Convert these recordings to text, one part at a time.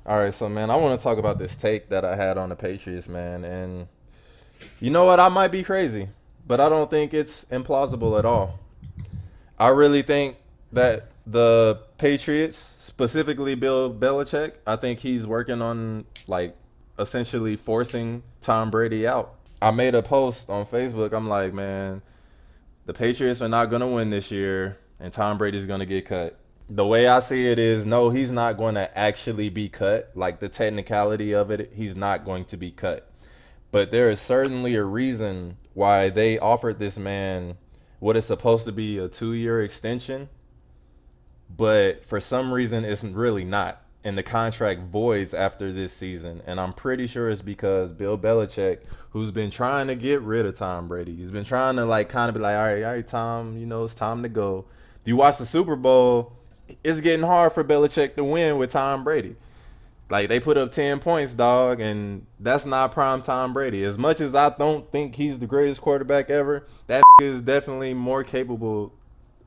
All right, so man, I want to talk about this take that I had on the Patriots, man. And you know what? I might be crazy, but I don't think it's implausible at all. I really think that the Patriots, specifically Bill Belichick, I think he's working on like essentially forcing Tom Brady out. I made a post on Facebook. I'm like, man, the Patriots are not going to win this year, and Tom Brady's going to get cut. The way I see it is, no, he's not going to actually be cut. Like the technicality of it, he's not going to be cut. But there is certainly a reason why they offered this man what is supposed to be a 2 year extension, but for some reason it's really not. And the contract voids after this season. And I'm pretty sure it's because Bill Belichick, who's been trying to get rid of Tom Brady, he's been trying to like kind of be like, all right, Tom, it's time to go. If you watch the Super Bowl, it's getting hard for Belichick to win with Tom Brady. Like they put up 10 points, dog, and that's not prime Tom Brady. As much as I don't think he's the greatest quarterback ever, that is definitely more capable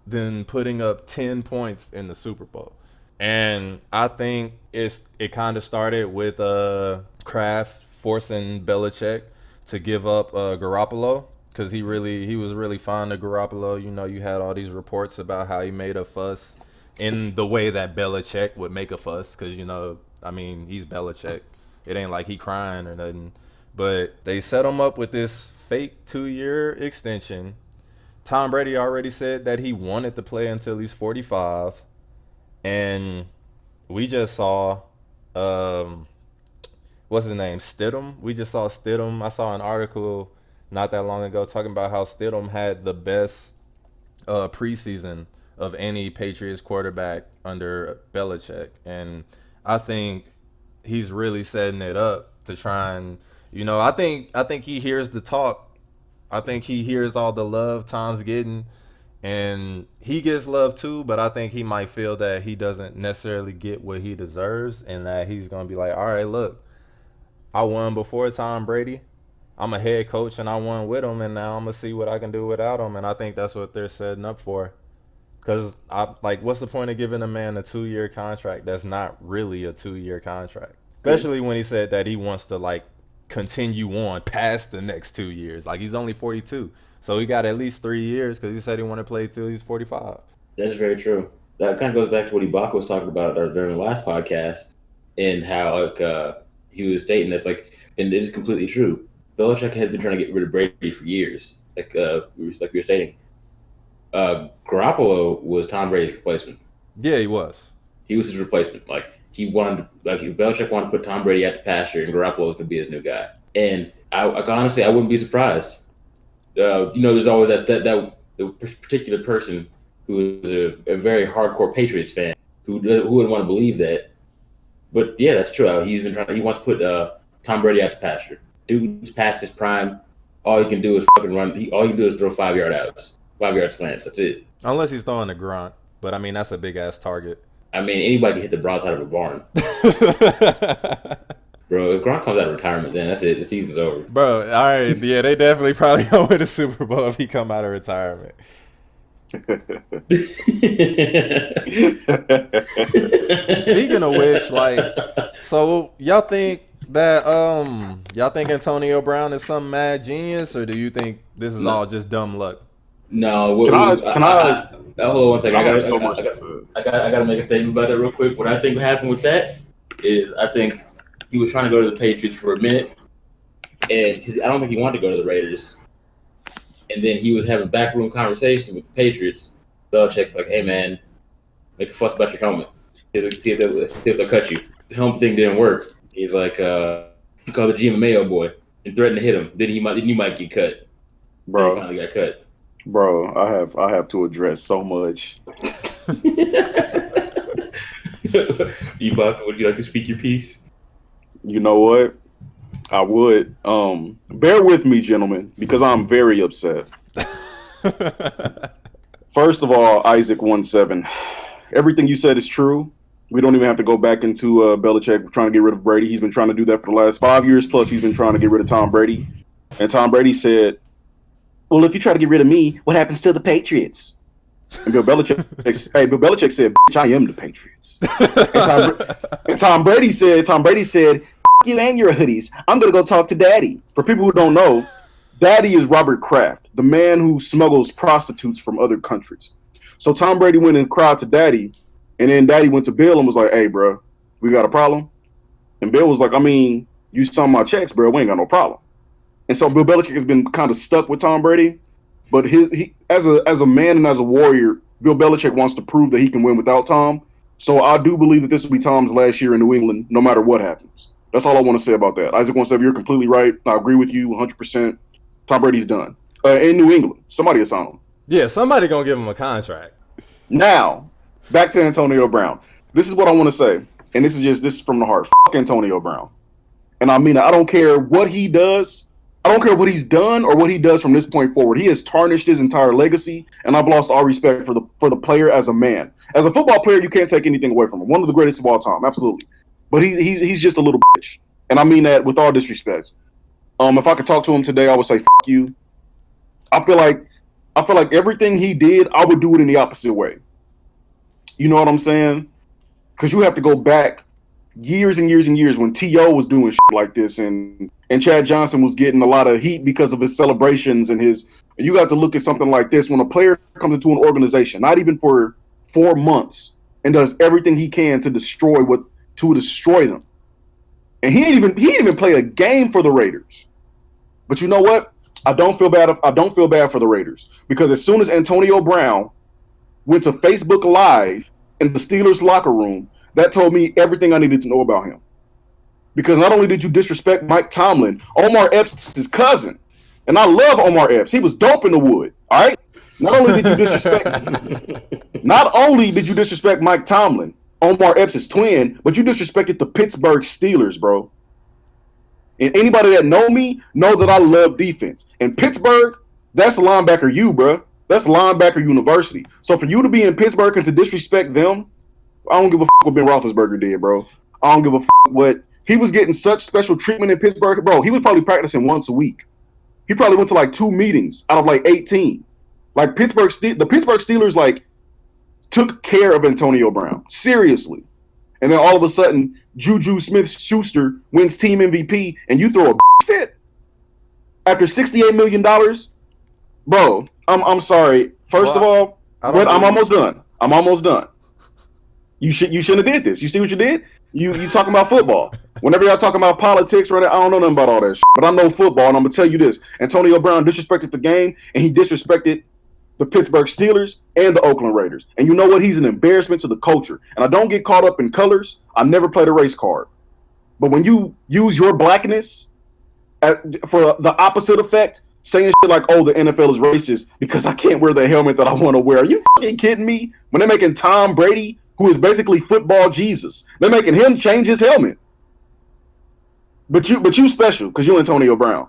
than putting up 10 points in the Super Bowl. And I think it kind of started with Kraft forcing Belichick to give up Garoppolo because he was really fond of Garoppolo. You had all these reports about how he made a fuss in the way that Belichick would make a fuss because I mean he's Belichick. It ain't like he crying or nothing. But they set him up with this fake 2 year extension. Tom Brady already said that he wanted to play until he's 45. And we just saw, what's his name? Stidham. We just saw Stidham. I saw an article not that long ago talking about how Stidham had the best preseason of any Patriots quarterback under Belichick. And I think he's really setting it up to try and, I think he hears the talk. I think he hears all the love Tom's getting, and he gets love too, but I think he might feel that he doesn't necessarily get what he deserves, and that he's going to be like, all right, look, I won before Tom Brady. I'm a head coach, and I won with him, and now I'm going to see what I can do without him, and I think that's what they're setting up for. Because, what's the point of giving a man a 2 year contract that's not really a 2 year contract? Especially when he said that he wants to, continue on past the next 2 years. Like, he's only 42. So he got at least 3 years because he said he wanted to play till he's 45. That is very true. That kind of goes back to what Ibaka was talking about during the last podcast, and how he was stating this and it is completely true. Belichick has been trying to get rid of Brady for years, like we were stating. Garoppolo was Tom Brady's replacement. Yeah, he was. He was his replacement. He wanted, Belichick wanted to put Tom Brady at the pasture, and Garoppolo was going to be his new guy. And honestly, I wouldn't be surprised. There's always that the particular person who is a very hardcore Patriots fan who wouldn't want to believe that. But yeah, that's true. He's been trying. He wants to put Tom Brady out the pasture. Dude's past his prime. All he can do is fucking run. All he can do is throw 5 yard outs, 5 yard slants. That's it. Unless he's throwing a grunt. But, I mean, that's a big-ass target. I mean, anybody can hit the broadside of a barn. Bro, if Gronk comes out of retirement, then that's it. The season's over. Bro, all right. Yeah, they definitely probably going win the Super Bowl if he come out of retirement. Speaking of which, so y'all think that Antonio Brown is some mad genius, or do you think this is all just dumb luck? No. Hold on one second. I got to make a statement about that real quick. What I think happened with that is I think he was trying to go to the Patriots for a minute, and I don't think he wanted to go to the Raiders. And then he was having backroom conversation with the Patriots. Belichick's like, "Hey man, make a fuss about your helmet. See if they'll cut you." The helmet thing didn't work. He's like, he called the GM Mayo boy and threatened to hit him. Then you might get cut. Bro, he finally got cut. Bro, I have to address so much. Ibaka, would you like to speak your piece? You know what? I would. Bear with me, gentlemen, because I'm very upset. First of all, Isaac 1-7. Everything you said is true. We don't even have to go back into Belichick trying to get rid of Brady. He's been trying to do that for the last 5 years plus. He's been trying to get rid of Tom Brady. And Tom Brady said, well, if you try to get rid of me, what happens to the Patriots? And Bill Belichick said, "Bitch, I am the Patriots." And Tom Brady said, "F you and your hoodies. I'm gonna go talk to Daddy." For people who don't know, Daddy is Robert Kraft, the man who smuggles prostitutes from other countries. So Tom Brady went and cried to Daddy, and then Daddy went to Bill and was like, "Hey, bro, we got a problem." And Bill was like, "I mean, you signed my checks, bro. We ain't got no problem." And so Bill Belichick has been kind of stuck with Tom Brady, but he as a man and as a warrior, Bill Belichick wants to prove that he can win without Tom. So I do believe that this will be Tom's last year in New England, no matter what happens. That's all I want to say about that. Isaac 17, you're completely right. I agree with you 100%. Tom Brady's done. In New England, somebody will sign him. Yeah, somebody gonna give him a contract. Now, back to Antonio Brown. This is what I want to say, and this is from the heart. Fuck Antonio Brown, and I mean it. I don't care what he does. I don't care what he's done or what he does from this point forward. He has tarnished his entire legacy, and I've lost all respect for the player as a man. As a football player, you can't take anything away from him. One of the greatest of all time, absolutely. But he's just a little bitch, and I mean that with all disrespect. If I could talk to him today, I would say "fuck you." I feel like everything he did, I would do it in the opposite way. You know what I'm saying? Because you have to go back years and years and years when T.O. was doing shit like this, and Chad Johnson was getting a lot of heat because of his celebrations and his. You got to look at something like this when a player comes into an organization, not even for 4 months, and does everything he can to destroy them. And he didn't even play a game for the Raiders. But you know what? I don't feel bad for the Raiders, because as soon as Antonio Brown went to Facebook Live in the Steelers locker room, that told me everything I needed to know about him. Because not only did you disrespect Mike Tomlin, Omar Epps is his cousin. And I love Omar Epps. He was dope in the wood. All right? Not only did you disrespect Mike Tomlin, Omar Epps' twin, but you disrespected the Pittsburgh Steelers, bro. And anybody that know me know that I love defense. And Pittsburgh, that's linebacker U, bro. That's linebacker university. So for you to be in Pittsburgh and to disrespect them, I don't give a fuck what Ben Roethlisberger did, bro. I don't give a fuck what he was getting such special treatment in Pittsburgh, bro. He was probably practicing once a week. He probably went to like 2 meetings out of like 18. Like the Pittsburgh Steelers like took care of Antonio Brown seriously, and then all of a sudden Juju Smith-Schuster wins team MVP, and you throw a fit after $68 million, bro. I'm sorry. First of all, I'm almost done. You shouldn't have did this. You see what you did? You talking about football. Whenever y'all talking about politics, right? I don't know nothing about all that shit, but I know football, and I'm gonna tell you this: Antonio Brown disrespected the game, and he disrespected the Pittsburgh Steelers and the Oakland Raiders. And you know what? He's an embarrassment to the culture. And I don't get caught up in colors. I never played a race card. But when you use your blackness for the opposite effect, saying shit like, "Oh, the NFL is racist because I can't wear the helmet that I want to wear," are you fucking kidding me? When they're making Tom Brady, who is basically football Jesus, they're making him change his helmet. But you special because you're Antonio Brown.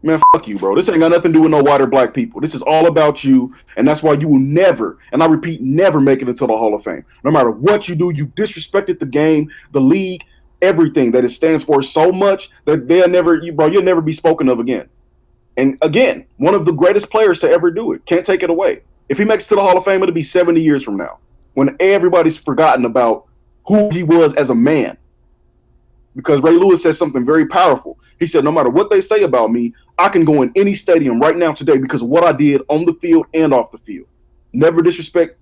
Man, fuck you, bro. This ain't got nothing to do with no white or black people. This is all about you, and that's why you will never, and I repeat, never make it into the Hall of Fame. No matter what you do, you disrespected the game, the league, everything that it stands for so much that you'll never be spoken of again. And again, one of the greatest players to ever do it. Can't take it away. If he makes it to the Hall of Fame, it'll be 70 years from now, when everybody's forgotten about who he was as a man. Because Ray Lewis said something very powerful. He said, no matter what they say about me, I can go in any stadium right now today because of what I did on the field and off the field. Never disrespect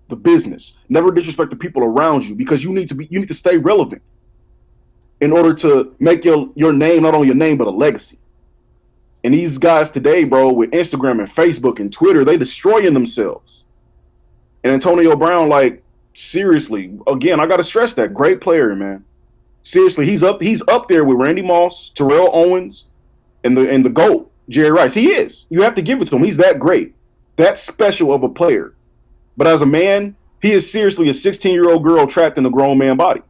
the business. Never disrespect the people around you, because you need to stay relevant in order to make your name not only a name but a legacy. And these guys today, bro, with Instagram and Facebook and Twitter, they destroying themselves. And Antonio Brown, like, seriously, again, I gotta stress that, great player, man. Seriously, he's up there with Randy Moss, Terrell Owens, and the GOAT, Jerry Rice. He is. You have to give it to him. He's that great, that special of a player. But as a man, he is seriously a 16-year-old girl trapped in a grown man body.